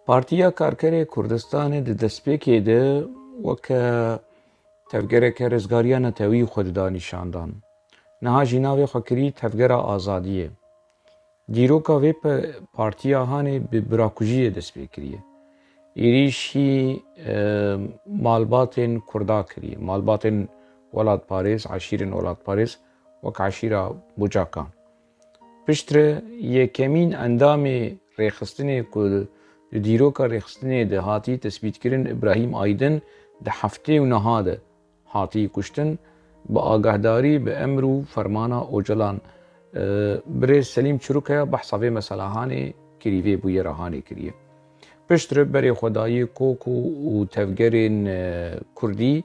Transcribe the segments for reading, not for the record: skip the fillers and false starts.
Partiya Karkerê Kurdistanê di destpêkê de weke tevgereke rizgariya netewî xwe di danîşan dan. Niha jî navê xwe kirî Tevgera Azadiyê. Dîroka vê partiya Hanê bi birakujiyê dest pê kiriye. Êrişî malbatên Kurda kiriye. Malbatên welatparêz, eşîrên welatparêz wek eşîra Bucakan. Piştre yekemîn endamê rêxistinê ku di dîroka rêxistinê de hatî tespîtkirin İbrahîm Aydin di heftê û niha de hatî kuştin bi agahdarî bi emr û fermana Ocalan. Birêz Selîm Çirûkaya behsa vê meselehanê kirî vê bûyera Hanê kiriye. Piştre berê xwedayî kok û tevgerên Kurdî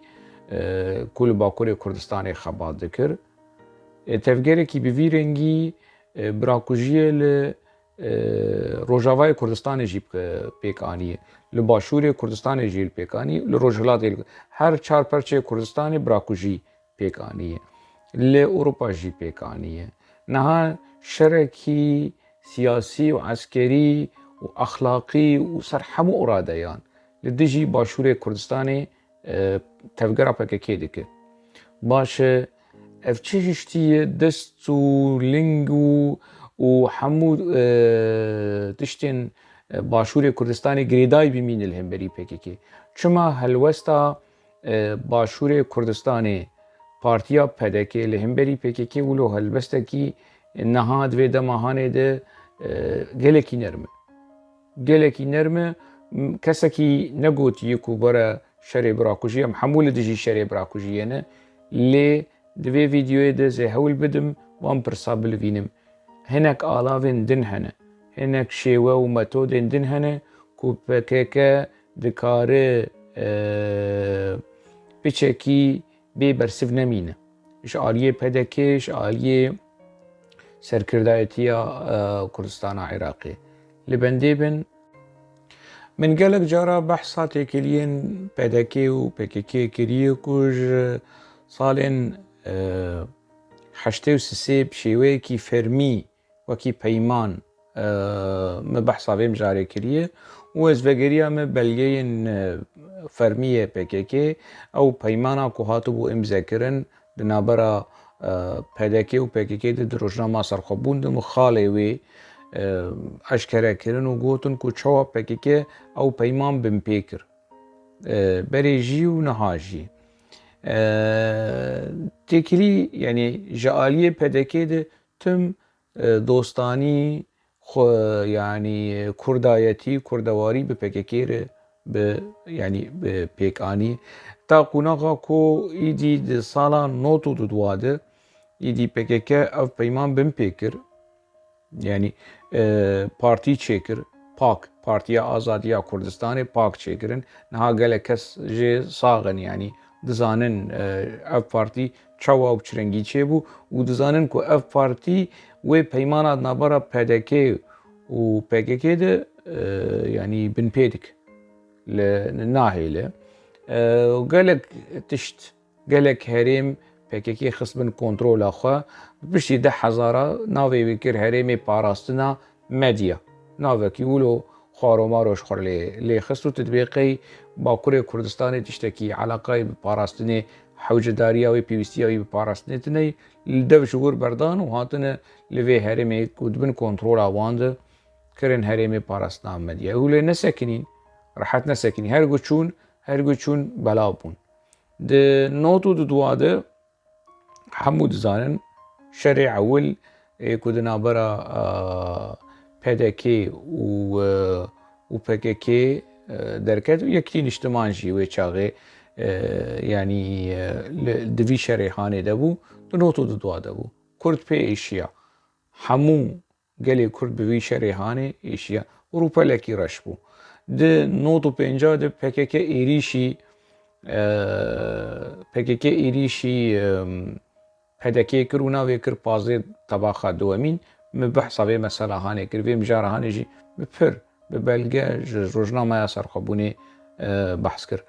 ku li Bakurê Kurdistanê xebat dikir. Tevgerekî bi vî rengî birakujiyê li Rojavayê Kurdistanê jî pêk anîye. Li Başûrê Kurdistanê jî pêk anî, li Rojhilatê her çar perçê Kurdistanê birakujî pêk anîye. Li Ewropa jî pêk anîye. Niha şerekî siyasî û eskerî û exlaqî û ser hemû iradeyan li dijî Başûrê Kurdistanê tevgera PKK dike. Baş e ev çi hiştî ye dest û ling û hemû tiştên Başûrê Kurdistanê girêdayî bimîne li hemberî PKK. Çima helwesta Başûrê Kurdistanê partiya PDK li hemberî PKK wilo helbestekî niha divê dema Hanê de gelekî nerm e. Gelekî nerm e, kesekî negotiye ku were şerê birakujî em hemû li dijî şerê birakujiyê ne, lê di vê vîdyoyê de zê hewl bidim wan pirsa bilivînim. Hinek alavên din hene, hinek şêwe û metodên din hene ku PKK dikare piçekî bê bersiv nemîne. Ji aliyê PDK, ji aliyê serkirdayetiya Kurdistana Iraqê. Li bendê bin min gelek cara behsa têkiliyên PDK û PKK kiriye ku ji salên heştê û sisê bi şêweyekî fermî wekî peyman me behsa vê mijarê kiriye û ez vegeriya me belgeyên fermiyê PKK ew peymana ku hatibû imzekirin di navbera PDK û PKK de di rojnama serxwebûn de xalê wê eşkere kirin û gotin ku çawa PKK ew peyman bin pê kir. Berê jî û niha jî. Têkilî yanî ji aliyê PDK de tim dostanî yanî kurdayetî, kurdewarî bi PKK re bi yanî pêk anî. Ta qunaxa ku îdî di sala 92 de îdî PKK ev peyman bin pê kir. Yani partî çêkir, PAK, Partiya Azadiya Kurdistanê PAK çêkirin. Niha gelek kes jê saxin yanî dizanin ev partî çawa û çi rengî çêbû û dizanin ku ev partî wê peymana di navbera PDK û PKK de yanî bin pê dik li nahêle. Gelek tişt, gelek herêm PKK xist bin kontrola xwe. Piştî 10,000 navê wê kir Herêmê Parastina Medya. Navekî wilo xwaromaroş xwe lê xist û titbîqey Bakurê Kurdistanê tiştekî eleqayê bi parastinê hewcedariya wê pîwîstiya wî bi parastinê tune li dev ji wir berdan û hatine li vê herêmê ku dibin kontrola wan de kirin Herêmê Parastina Medya. Ew lê nesekinîn, rehet nesekinîn. Her gu çûn belav bûn. Di 92 de hemû dizanin şerê ewil ku di navbera PDK û PKK derket û yekî niştiman jî wê çaxê yanî di vî şerê Hanê de bû, di 92 de bû. Kurd pê êşiya. Hemû gelê Kurd bi vî şerê Hanê êşiya. Rûpelekî reş bû. Di 95 de PKK êrîşî PDK kir û navê kir Pazê Tebaxa Dewemîn. Me behsa vê mesela Hanê kir, vê mijara Hanê jî bi pir bi belge ji rojnamaya serxwebûnê behs kir.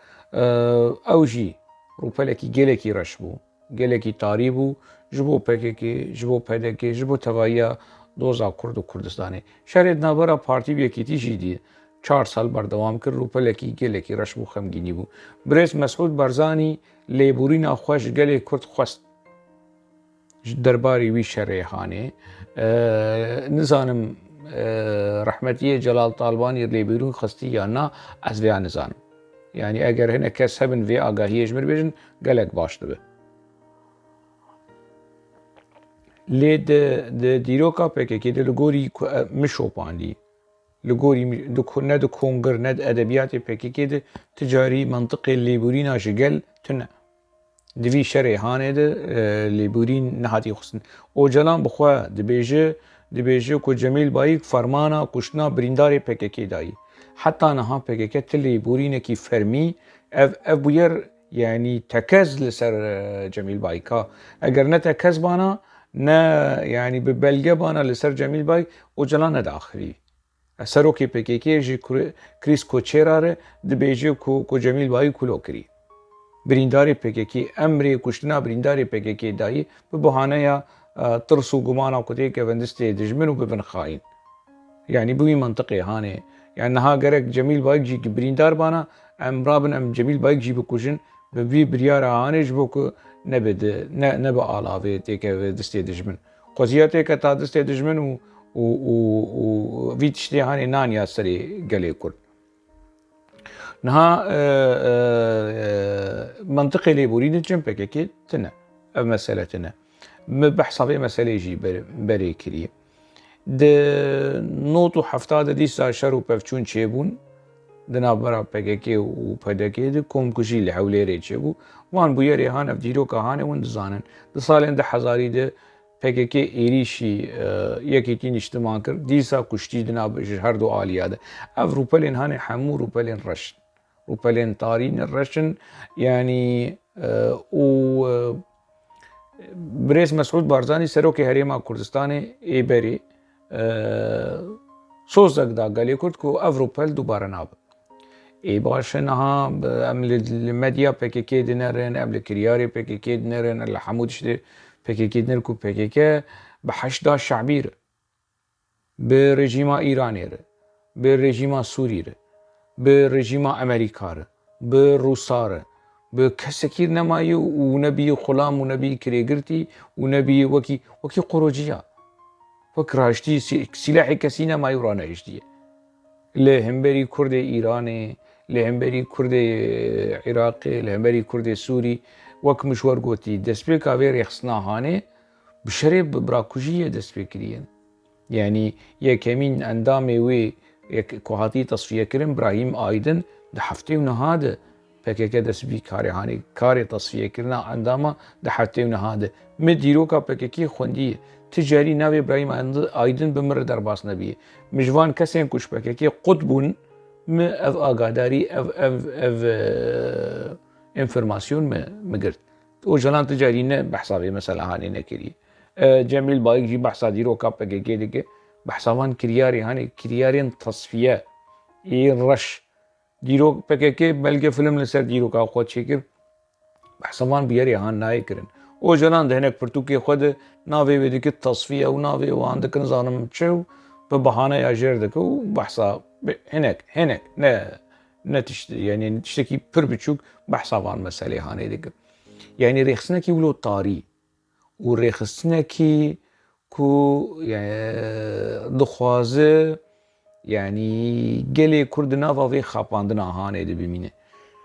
Ew jî rûpelekî gelekî reş bû, gelekî tarî bû ji bo PKK, ji bo PDK, ji bo tevahiya doza Kurd û Kurdistanê. Şerê di navbera partî yekîtî jî diye. 4 سال بردەوام کرد ڕووپەلێکی گەلێکی ڕەش بوو خەمگینی بوو. برێز مەسعود بارزانی لێبوورینە خۆش گەلێک کورد خۆست دەرباری وی شەڕێهانێ نزانم ڕەحمەتیە جەلال تاڵبانی لێبوورین خستی یان نا ئەس vêya nizanim. Yani eger hinek kes hebin vê agahiyê ji mir bêjin gelek baş dibe. Lê di dîroka PKK de li gorî min şopandî li gorî ne di kongir ne di edebiyatê PKK de ticarî mantiqê lêbûrîna ji gel tune. Di vî şerê hanê de lêbûrîn nehatiye xustin. Ocalan bixwe dibêje ku Cemîl Bayîk fermana kuştina birîndarê PKK dayî. Heta niha PKK ti lêbûrînekî fermî ev bûyer yani tekez li ser Cemîl Bayîka. Eger ne tekez bana ne yani bi belge bana li ser Cemîl Bayîk Ocalan nede axirî. Serokê PKK jî Krîs Koçêra re dibêje ku Cemîl Bayîk kulo kirî. Birîndarê PKK emrê kuştina birîndarê PKK dayî bi bihaneya tirs û gumana ku tê kevin distê dijmin û bibin xaîn. Yani bu wî mantiqê hanê. Yani niha gerek Cemîl Bayîk jî birîndar bana em rabin em Cemîl Bayîk jî bikujin bi vî biryara hanê ji bo ku ne bi alavê têkeve distê dijmin. Xweziya têke ta distê dijmin û vî tiştê hanê naniya serê gelê Kurd. Niha mantiqê lêbûrînê çim PKK tune. Ev mesele tune. Mi behsa vê meselê jî berê kiriye. Di not û heftadê dîsa şer û pevçûn çêbûn di navbera PKK û PDK de komkujî li Hewlêrê çêbû. Wan bûyerê han ev dîroka hanê hûn dizanin. Di salên 2000 de PKK êrişî yekîtî niştiman kir. Dîsa kuştî di nav ji her du aliya de. Ev rûpelên hanê hemû rûpelên reşin. Rûpelên tarînên reşin yani û Birêz Mesûd Barzanî serokê Herêma Kurdistanê êberê sozek da gelê Kurd ku ev rûpel dubare nabe. Ê baş e niha em li medya PKK dinerin, em li kiryarê PKK dinerin, li hemû tiştê PKK diner ku PKK bi heşda şeعبî re, bi rejîma Îranê re, bi rejîma Sûrî re, bi rejîma Amerîka re, bi Rûsa re, bi kesekî nemayî û nebî xulam û nebî kirêgirtî û nebî wekî qorociya. Wek raştî silahê kesî nemayî û ranehiştiye. Li hemberî Kurdê Îranê, li hemberî Kurdê Iraqê, li hemberî Kurdê Sûrî wek min ji we gotî destpêka vê rêxistina hanê bi şerê bi birakujiyê dest pê kiriye. Yani yekemîn endamê wê ku hatî tasfiyekirin Brahîm Aydin di heftê û niha de PKK dest bî karê hanê karê tasfiyekirina endama di heftê û niha de. Mi dîroka PKK xwendiye. Ti carî navê Brahîm Aydin bi min re derbas nebiye. Mi ji van kesên ku ji PKK qut bûn mi ev agadarî ev informasyon mi girt. Ocalan ti carî ne behsa vê mesela hanê nekiriye. Cemîl Bayîk jî behsa dîroka PKK dike. Behsa van kiryarê hanê kiryarên tasfiye yên reş. Dîrok PKK belge film li ser dîroka xwe çêkir. Behsa van bi yerê han nayê kirin. Ocalan di hinek pirtûkê xwe de navê wê dike tasfiye û navê wan dikin zanim çi û bi bihaneya jêr dike û behsa hinek ne tiştî yani tiştekî pir biçûk behsa van meselê hanê dike. Yani rêxistinekî wilo tarî û rêxistinekî ku dixwaze yani gelê Kurd di nava vê xapandina hanê de bimîne.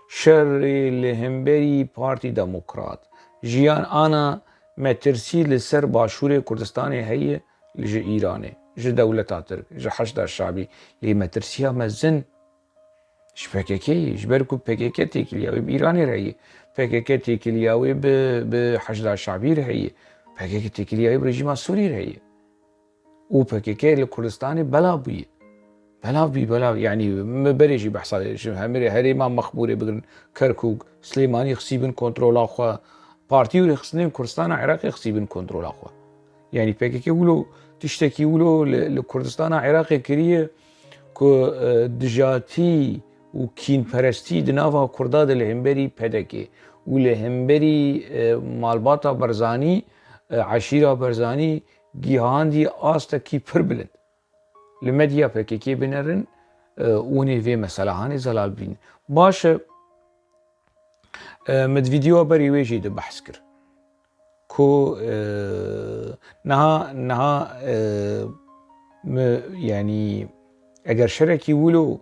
Şerê li hemberî Partî Demokrat jiyan ana metirsî li ser başûrê Kurdistanê heye ji Îranê, ji dewleta Tirk, ji heşda şeعبî lê metirsiya mezin ji PKK'yê ji ber ku PKK têkiliya wê bi Îranê re heye. PKK têkiliya wê bi heşda şeعبî re heye. PKK têkiliya wê bi rejîma Sûrî re heye. û PKK li Kurdistanê belav bûye. Belav yani mi berê jî behsa hemirê Herêma Mexbûrê bigirin Kerkûk, Slêmanî xisîbin kontrola xwe, partî û rêxistinên Kurdistana Iraqê xisîbin kontrola xwe. Yani PKK wilo tiştekî wilo li Kurdistana Iraqê kiriye ku dijatî û kînperestî di nava Kurda de li hemberî PDK û li hemberî malbata Barzanî, eşîra Barzanî gihandî astekî pir bilind. Li medya PKK binerin ونی وی مثلا هانی زلال بین باشه مد فيديو بري ويجي ده بحث كر كو نها يعني اگر شركي ولو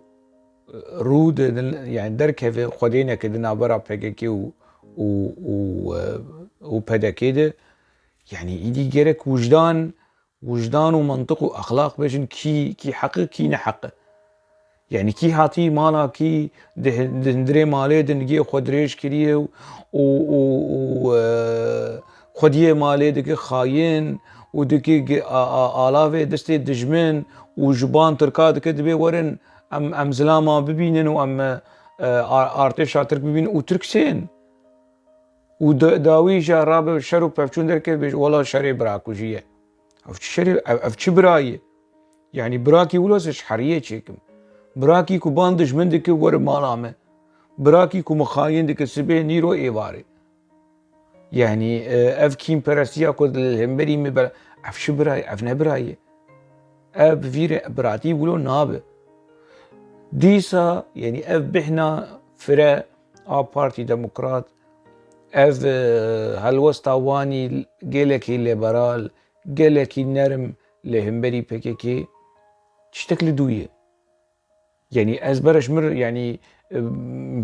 رود يعني دركه خدينا كدنا برا بيكي و وبدكيده يعني ايدي جرك وجدان ومنطق واخلاق بيجن كي حق كي نحق يعني كي هاتي مالا كي دندري مالي دنجي خدريش كريه و خديه مالي دكي خاين ودكي آلافي دستي دجمن وجبان تركا دكي دبي ورن ام زلاما ببينن وام ارتشا ترك ببين وتركسين وداوي جراب شرو بفچون دركي بيج والله شري براكوجيه اف برايه يعني براكي ولوسش حريه چيكم براكي كو باندش من دكي ور مالامه براكي كو مخاين دكي سبه نيرو ايواري يعني اف كيم براسيا كود الهمبري مبر اف شبراي اف نبراي اف فير براتي ولو نابه ديسا يعني اف بحنا فرا بارتي ديمقراط اف هالوستاواني جيلكي ليبرال جيلكي نرم لهمبري بكيكي تشتكل دويه يعني ازبرش مر يعني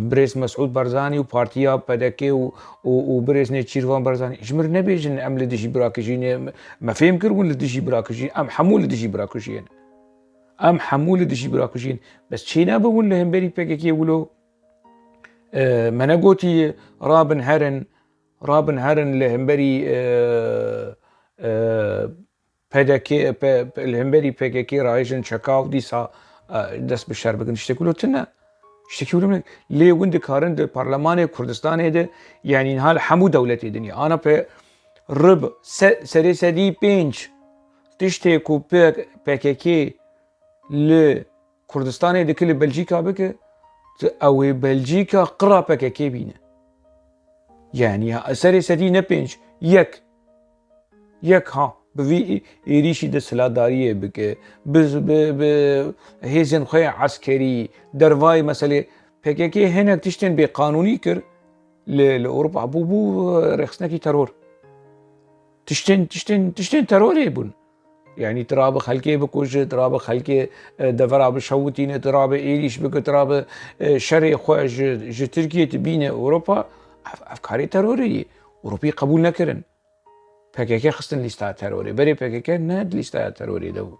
بريس مسعود برزاني وبارتيا بدكي وبريس نيتشيرفان برزاني جمر نبيجن ام لدشي براكجين ما فهم كرون لدشي براكجين ام حمول لدشي براكجين ام حمول لدشي براكجين بس شينا بقول لهم بري بكي ولو منغوتي رابن هرن لهم بري بدكي لهم بري بكي رايجن شكاو ديسا دست به شر بگن اشتكولو تنه اشتكولو من ليه وند كارن ده برلمان كردستان ده يعني حال حمو دولتي دنيا انا به رب سري سدي بينج تشتي كو بككي ل كردستان ده كل بلجيكا بك او بلجيكا قرا بككي بينه يعني سري سدي نبينج يك ها بوی ایریشی ده سلاداریه بکه به هیزن خوی عسکری دروای مسئله پکیکی هنک تشتن به قانونی کر لأوروبا بو رخصناكي ترور تشتن تروري بون يعني تراب خلقي بكوش تراب خلقي دفرا بشوتين تراب ايريش بك تراب شري خوش تركيا تبين اوروبا افكاري تروري اوروبي قبول نكرن PKK خستن لیستا تروری بری PKK نه لیستا تروری دو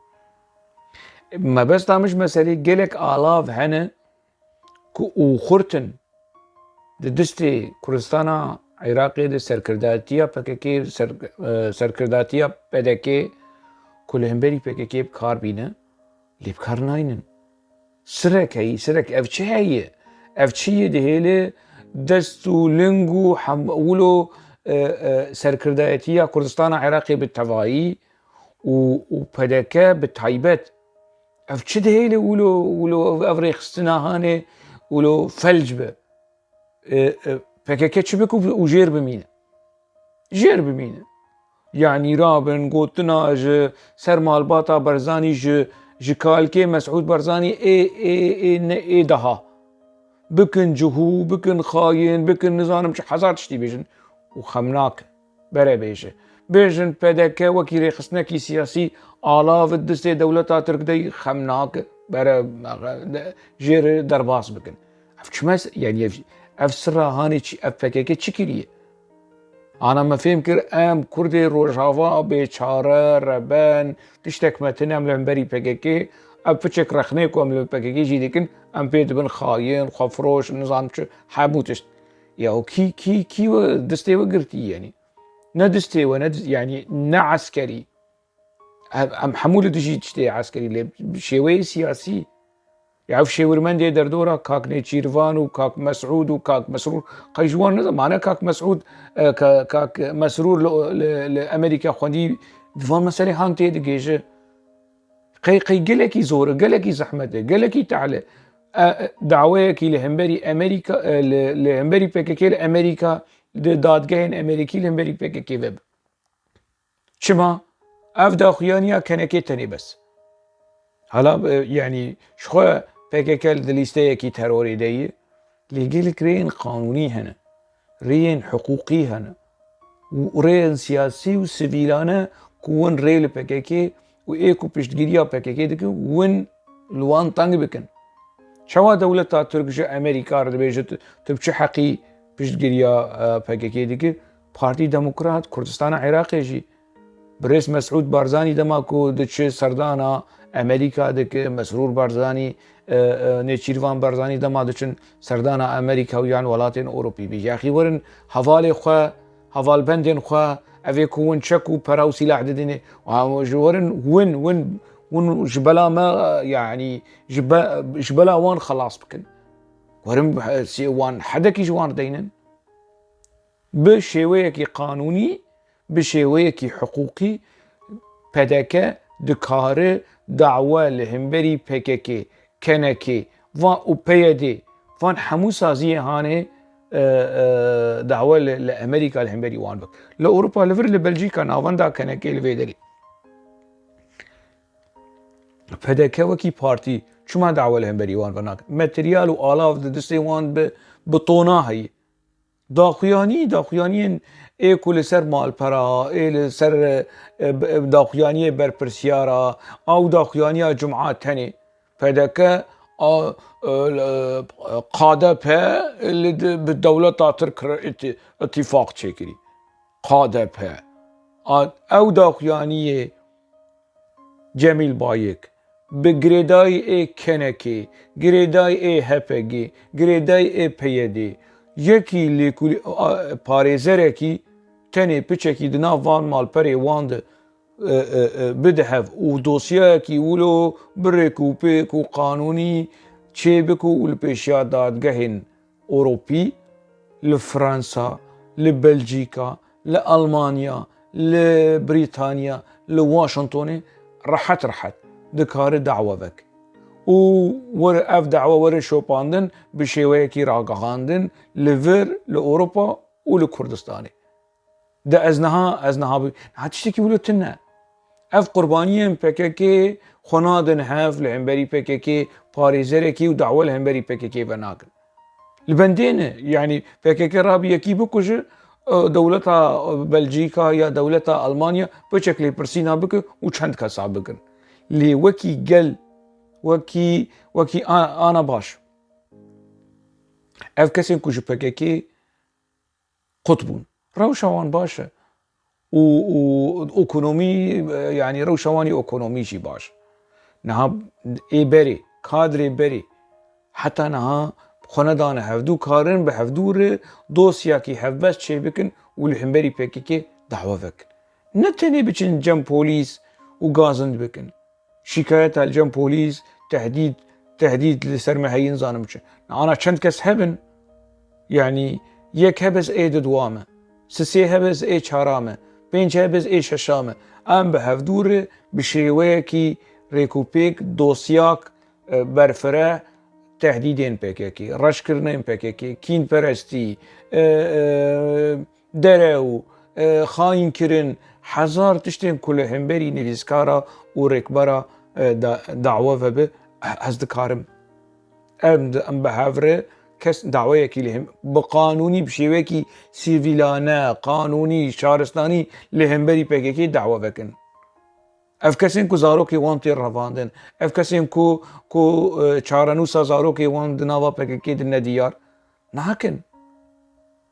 ما بس دامش مسئله گلک آلاف هنه که او خورتن دستی کردستان عراقی ده سرکرداتیا PKK سرکرداتیا PDK كلهم بری PKK بکار بینه لی بکار ناینن سرک اف چه هیه اف چیه دهیله دستو لنگو ولو سرکردایتیه کردستان عراقی بالتوایی و PDK بالتایبت اف چه دهیله ولو افریخستنا هانه ولو فلج به PKK چه بکو و جیر بمینه يعني رابن قوتنا سر مالباتا برزاني جكالكي مسعود برزاني اي دها بكن جهو بكن خاين بكن نظام مش حزار تشتي بيجن وخمناك برا بيجن PDK وكيري خصناكي سياسي آلاف الدستي دولتا تركدي خمناك برا جير درباس بكن افشمس يعني افسرا هاني اف PKK تشكيليه أنا ما فهم كر أم كردي روجافا بيشارة ربان تشتك متنا من بري PKK أفتشك رخنيكو من PKK جيدكن أم بيد بن خاين خفروش نظام حاموتش يا كي دستي وقرتي يعني ندستي يعني عسكري أم حمولة تجي تشتي عسكري شوي سياسي يعرف شيورمان دي دردورا كاك نيتشيرفان وكاك مسعود وكاك مسرور قيجوان نظام معنا كاك مسعود كاك مسرور لأمريكا خوندي دفان مسألة هانتي دقيجة قي قلكي زور قلكي زحمته قلكي تعالى دعويكي لهمبري أمريكا لهمبري PKK لأمريكا دادگاهن أمريكي لهمبري PKK ويب شما أفدا خيانيا كانكي تاني بس هلا يعني شخوا PKK دلیستەیەکی تەرۆری دەیە لێگەلێک رێن قانونی هەنە رێن حقوقی هەنە رێن سیاسی و سڤیلانە کوون رێ لە PKK و ئێک و پشتگیریە PKK دکن ون لوان تەنگ بکن چاوا دەوڵەتا تورکژە ئەمریکا دەبێژێت تو بچ حەقی پشتگیریە PKK دکە پارتی دەموکرات کوردستانە عێراقێژی برێس مەسعود بارزانی دەماکۆ دچێ سەردانە ئەمریکا دکە مەسرور بارزانی نێچیروان بارزانی دەما دچن سەردانە ئەمریکا و یان وڵاتێن ئۆروپی بی یاخی وەرن هەڤالێ خوا هەڤالبەندێن خوا ئەvê ku ون çek û pera û silah didînê ji werin win ji bela me yanî ji bela wan xelas bikin werin wan hedekî ji wan deynin bi şêweyekî qanûnî bi şêweyekî hiqûqî PDK dikare dawa li hemberî PKK kenekê van û PYD van hemû saziyê hanê دعوة لأمريكا الهمبري وان بك لأوروبا لفر لبلجيكا نافندا كنكي لفيدري PDK وكي بارتي شما دعوة الهمبري وان بناك ماتريال وآلاف دستي وان بطونا هي داخويانين ايكو لسر مال برا اي لسر داخويانية برپرسيارا او داخويانية جمعات تاني PDK قاده په بالدولة ترك اتفاق چکری قاده په او داخویانیه جمیل بایک به گریدای ای کنکی گریدای ای هپگی گریدای ای پیدی یکی لیکولی پاریزره کی تنی پچکی دنا وان مال پری واند بدهف و دوسیه کی ولو برکو پیکو قانونی چه بکو الپیشیا دادگهن اوروپی لفرانسا لبلجیکا لألمانیا لبریتانیا لواشنطن راحت دکار دعوه بک و ور اف دعوه ور شوپاندن بشیوه کی راگهاندن لور لأوروپا و لکردستانی ده ازنها هاتشتکی ولو تنه اف قربانيين PKK خنادن هاف لهمبري PKK باريزركي ودعوة لهمبري PKK بناكل البندين يعني PKK رابي يكي بكوش دولتا بلجيكا يا دولتا ألمانيا بشكل برسينا بك وچند كسا بكن لي وكي قل وكي أنا باش اف كسين كوش PKK قطبون روشوان باشا وايكونومي يعني روشواني ايكونوميشي باش نها اي بري كادري بري حتى نها خندان هفدو كارن بهفدور دوسيا كي هفبس شي بكن والهمبري PKK دعوه بك نتني بچن جم بوليس وغازند بكن شكايات الجم بوليس تهديد لسرمهين زانمچ انا چند كس هبن يعني يك هبس اي دوامه سسي هبس اي چارامه پنج هبز ای ششامه ام به هفدور بشیوه کی ریکوپیک دوسیاک برفره تهدیدین PKK رش کردن PKK کین پرستی درو خاین کرن هزار تشتین کل همبری نویسکارا و رکبرا دعوه و به از دکارم ام به هفره کس دعوه کی لهم بقانونی بشیوه کی سیویلانه قانونی شهرستانی لهمبری PKK دعوه بکن اف کسین کو زارو کی وان تیر رواندن اف کسین کو چارنوسا زارو کی وان دناوا PKK دن دیار ناکن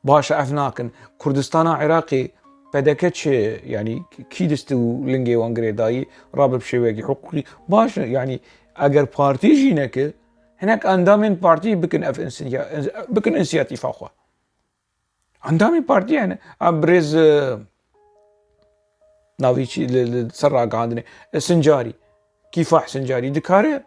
باش اف ناکن کردستان عراقی PKK چه يعني کی دستو لنگی وان گریدایی رابط بشیوه کی حقوقی باش يعني اگر پارتی جینه که هناك اندامين بارتي بكن انسياتيف اخوة اندامي بارتي يعني بريز ناويتشي لسراق عندنا سنجاري كفاح سنجاري دكاره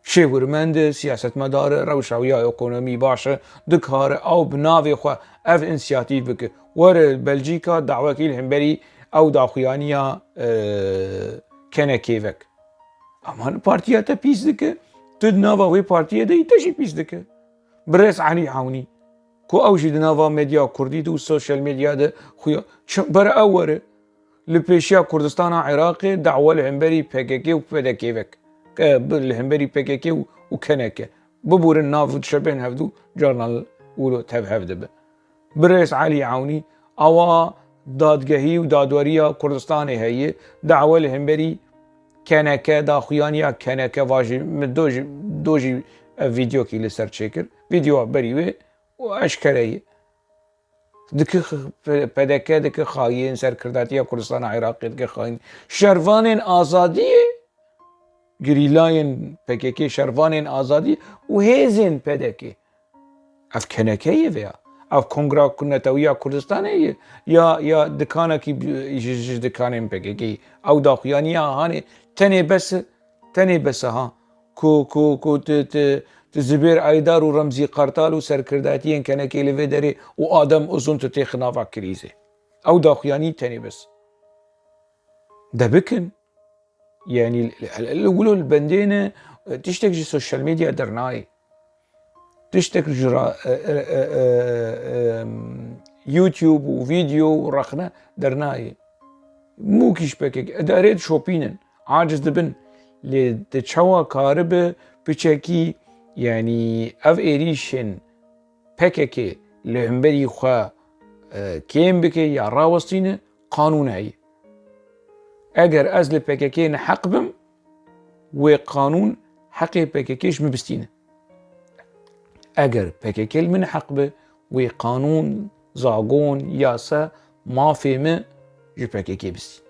شيورمند سياسة مدار روشاوية ايكونومي باشا دكاره او بناوي خوا اف انسياتيف بك ور بلجيكا دعوة كي الهمبري او داخويانيا كنكيفك اما بارتياتا بيس دكه تد نافا وي بارتيه دي تشي بيس دكه بريس علي عوني كو اوجي نافا ميديا كردي دو السوشيال ميديا ده خويا بر اوره لبيشيا كردستان عراقي دعوه الهمبري PKK و PDK الهمبري PKK وكنكه ببور الناف وتشبهن هفدو جورنال ولو تهف هفدبه برئيس علي عوني أوا دادگهی و دادوری کردستان هي دعوة الهمبري كنكه داخوانيا كنكه واجي دوجي فيديو كي لسر تشيكر فيديو بريوه واشكريه دك PDK دك خاين سركرداتيا كردستان عراقي دك خاين شروان آزادي گریلاین PKK شروان آزادی و هیزن PDK اف کنکیه ویا اف کنگرا کنتویا کردستانه یا دکانه کی دکانه PKK او داخوانیه هانه تنه بس ها کو تزبير عيدار ورمزي قرطال وسركرداتيين كنكي لفيدري وآدم أظن تتيخ نافع كريزي أو داخياني تاني بس ده بكن يعني الأولو البندين تشتك السوشيال ميديا درناي تشتك جرا يوتيوب وفيديو ورخنا درناي مو كيش بكك داريد شوبينن عاجز دبن لتشوا كارب بچكي يعني اف ايريشن PKK لهمبري خوا كيم بكي يا راوستين قانون هي اگر از PKK نحق بم وقانون حقي PKKش مبستينه اگر PKK من حق به وقانون زاغون ياسا ما فيمه جو PKK بستين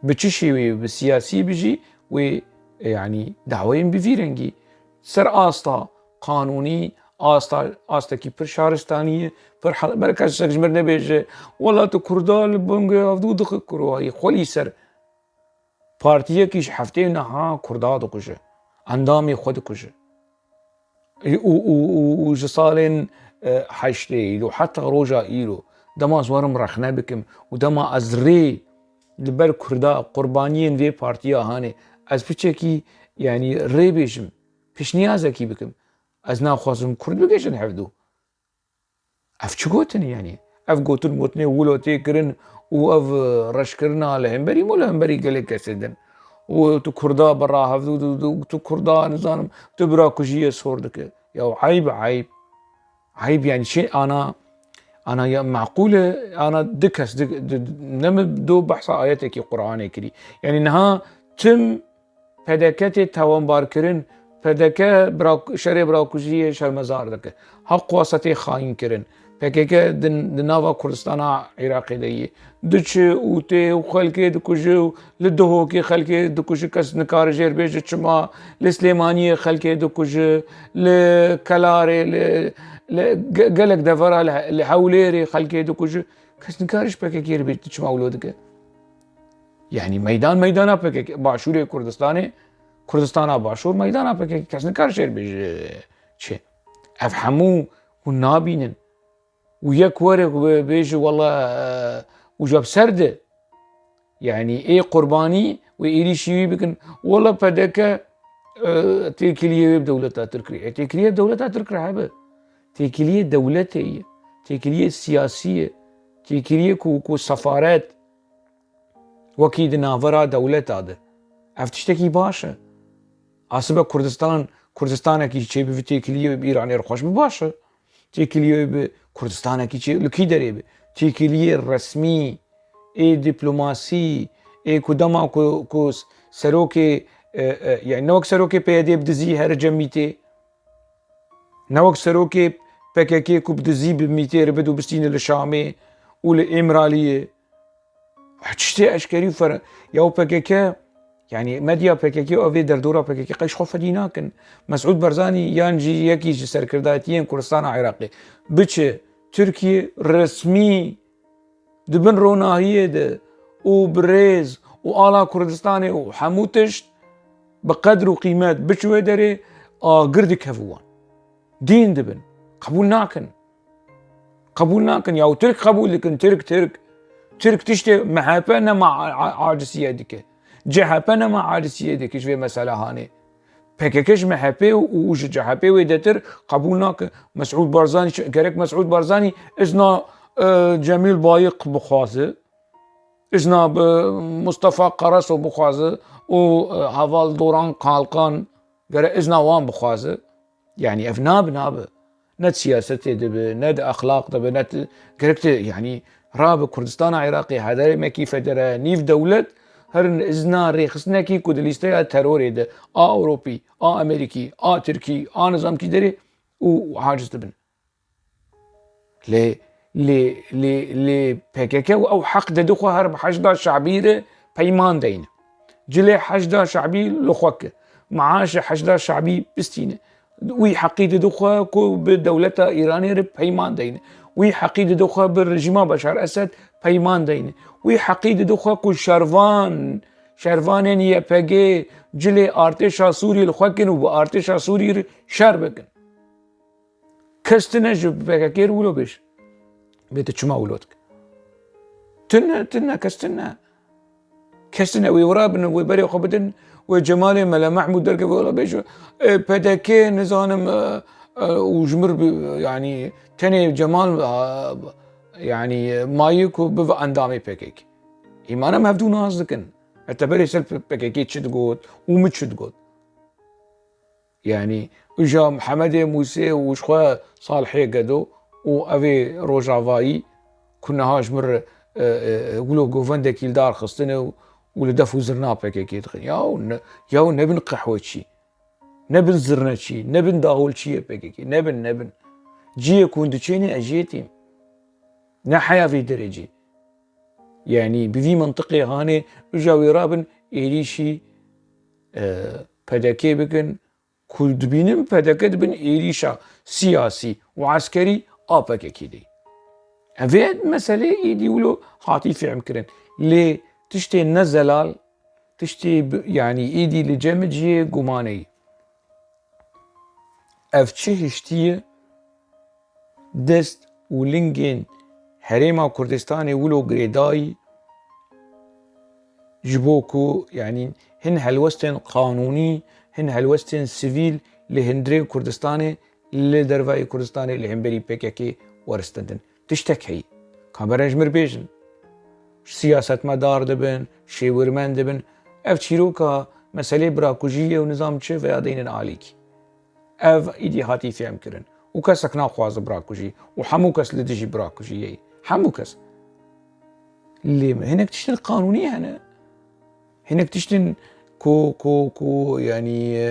بتشي بالسياسي بيجي ويعني دعوين بفيرنجي سر آستا قانوني آستا کی پر شهرستانیه پر برکش سجمر نبیجه والله تو کردال بونگه افدو دخل کروایی خولی سر پارتیه کیش هفته نها کردا دکشه اندامی خود کشه و جسالين حشته إيلو حتى روجا إيلو دما زورم رخنا بكم ودما أزري لبر كردا قربانيين في بارتيا هاني از بچكي يعني ري بيشم پیش نیازکی بکم از ناخوازم کرد بگیشن حفظو اف چه گوتنی يعني اف گوتن موتنی ولو تيكرن و اف رش کرنا لهمبري مو لهمبري قلي كسدن و تو كردا برا حفظو تو كردا نظام تبرا كجيه صوردك يا عيب يعني شيء انا يا معقوله انا دكس نم دو بحث اياتك قراني كري يعني انها تم پدکت توان بارکرین پدکه شر براکوزی شرمزار دکه حق واسطه خاین کرن پکه دناوا کردستان عراقی دیه دچ اوته و خلکه دکوجو لدهو کی خلکه دکوج کس نکار جر بیج چما لسلیمانی خلکه دکوج لکلاره لگلک دفرا لحوليري خلکه دکوج کس نکارش پکه گیر بیج چما ولودکه يعني ميدان PKK باشور كردستان باشور ميدان PKK كاس نكار شير بيج شيء افهموا ونابينن وياك ورق بيج والله وجاب سرده يعني ايه قرباني وإيري شيء بكن والله بدك تيكليه بدولتها تركيا تيكليه بدولتها تركيا هبه تيكليه دولتها تيكليه سياسيه تيكليه كو سفارات وكيد نافرا دولت هذا افتشتكي باشا عصبه كردستان كي شيء بتيكليه بإيران يرخوش باشا تيكليه بكردستان كي شيء لكي دريبه تيكليه رسمي اي دبلوماسي اي كدما كو سروكي يعني نوك سروكي بيدي بدزي هر جميتي نوك سروكي PKK كو بدزي بميتي ربدو بستين للشامي والإمرالية هتشتي اشكالي فر يا PKK يعني مديا PKK او في دردورا PKK قيش خوف ديناكن مسعود برزاني يانجي يكي سركرداتيين كردستان عراقي بچ تركيا رسمي دبن روناهيه ده وبريز وآلا كردستاني وحموتش بقدر وقيمات بچ ودري قردك هفوان دين دبن قبول ناكن يا ترك قبول لكن ترك تشتي محابنا مع عاجزية ديك جهابنا مع عاجزية ديك شوي مسألة هاني PKKش محابي ووج جهابي ويدتر قبولناك مسعود بارزاني غيرك مسعود بارزاني ازنا جميل بايق بخوازه ازنا مصطفى قرص و بخوازه و هوال دوران قالقان قرأ ازنا وان بخوازه يعني اف ناب ند سياسته دبه ند اخلاق دبه ند قرأت يعني راب كردستان عراقي هذا ما كيف درا نيف دولت هرن ازنا ريخسنا كي كودليستا تروري ده اوروبي امريكي تركي نظام كي دري وحاجز دبن لي PKK او حق دخو هرب حشدا شعبيره بيمان دين جلي حشدا شعبي لخوك معاش حشدا شعبي بستينه وي حقيد دخو كو بدولة ايراني رب بيمان دين وي حقيد دخو بالرجيم بشار اسد بيمان دين وي حقيد دخو كو شروان يا PKK جلي ارتشا سوري لخوكن و ارتشا سوري شربكن كستنه جو PKK ولو بيش بيت تشما ولودك تنا كستنا ويورابن ويبري خبدن وجمالي ملا محمود درك ولا بيشو بدكي نظام وجمر يعني تاني جمال يعني مايكو بفا اندامي PKK ايمانا مهفدو نازدكن اعتبري سلف PKK تشد قود ومتشد قود يعني اجا محمد موسى وشخوا صالحي قدو وأبي روجافاي كنا هاش مر قولوا جوفندا كيلدار خصتنا ولدفو زرنا PKK ياو نبن قحوتشي نبن زرنتشي نبن داولتشي PKK نبن جي كوندتشيني اجيتي نحيا في درجي يعني بفي منطقي هاني اجاوي رابن إيريشي PKK بكن كل بينم PKK بن إيريشا سياسي وعسكري PKK دي هذه مسألة يدي ولو حاطي في عمكرن ليه تشتي النزلال تشتي يعني ايدي لجمجي قماني افتشه اشتيه دست ولنجين حريمة كردستاني ولو قريداي جبوكو يعني هن هالوستن قانوني هن هالوستن سيفيل لهندري كردستاني لدرفاي كردستاني لهمبري PKK ورستندن تشتكي كابرنج مربيجن سياسة مدار دبن شيورمان دبن اف تشيروكا مسألة براكوجية ونظام تشيف يادين عليكي اف ايدي هاتي في امكرن وكسك ناخواز براكوجي وحموكس لدجي براكوجي حموكس اللي هناك تشتن قانونية هناك تشتن كو يعني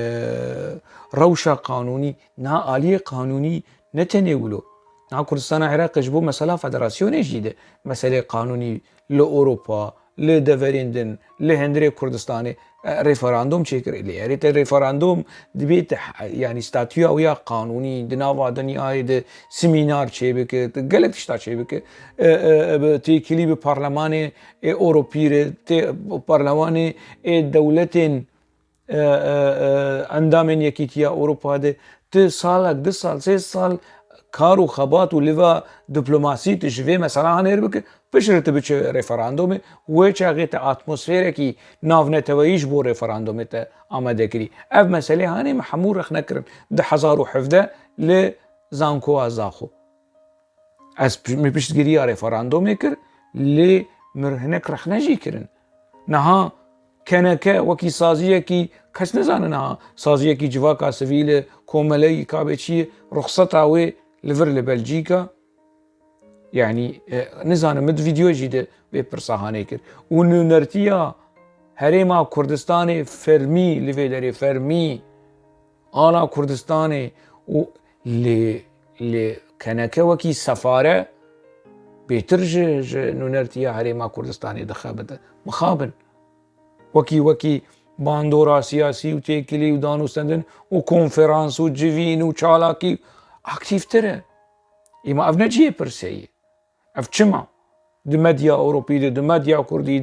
روشة قانوني نا آلية قانوني نتناولو نا كردستان عراق جبو مسألة فدراسيون جديدة مسألة قانوني لأوروبا لدفريندن لهندري كردستاني ريفراندوم شكر اللي ريت الريفراندوم دبيت يعني ستاتيو ويا قانوني دناوا دنيا د سيمينار شيبك قالك تشتا شيبك تي كلي ببرلمان اوروبي تي برلمان دولتين اندامن يكيتيا اوروبا ده ت سالك 2 سال 3 سال كارو خبات وليفا دبلوماسي تجفي مثلا هنربك بشرت بچ ريفراندوم وچا غيت اتموسفير كي نافنتويش بو ريفراندوم ته آماده كري اف مساله هاني محمور رخ نكرن ده حزارو حفده لزانكو ازاخو اس مش غيري ريفراندوم كر لي مرهنك رخ نجي كرن نها كنك وكي سازيه كي كس نزاننا سازيه كي جواكا سيفيل كوملي كابتشي رخصتها وي لفر لبلجيكا يعني نزانه مد فيديو جيده ببرساهانه كر ونرتيا هريما كردستاني فرمي لفيدري فرمي انا كردستاني و ل كنك وكي سفاره بيترج نرتيا هريما كردستاني دخابه مخابن وكي باندورا سياسي وتيكلي ودانو سندن وكونفرانس وجيفين وشالاكي اكتيف ترى اما افنجي برسي افچما د مديا اوروبي د مديا كردي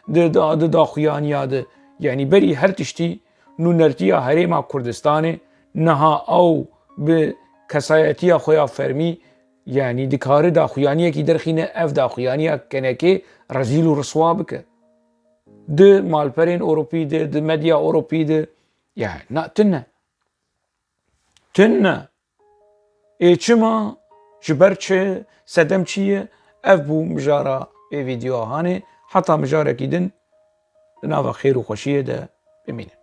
د داخيانيا يعني بري هر تشتي نو نرتيا هريما كردستاني نها او بكسايتيا خويا فرمي يعني دكار داخيانيا كي درخينه اف داخيانيا كنكي رزيل ورسوا بك د مالبرين اوروبي د مديا اوروبي د يعني نا تنه چما جبرچه سدمچیه اف بو مجارا ای ویدیو هانه heta mijarekî din di nava xêr û xweşiyê de bimînin.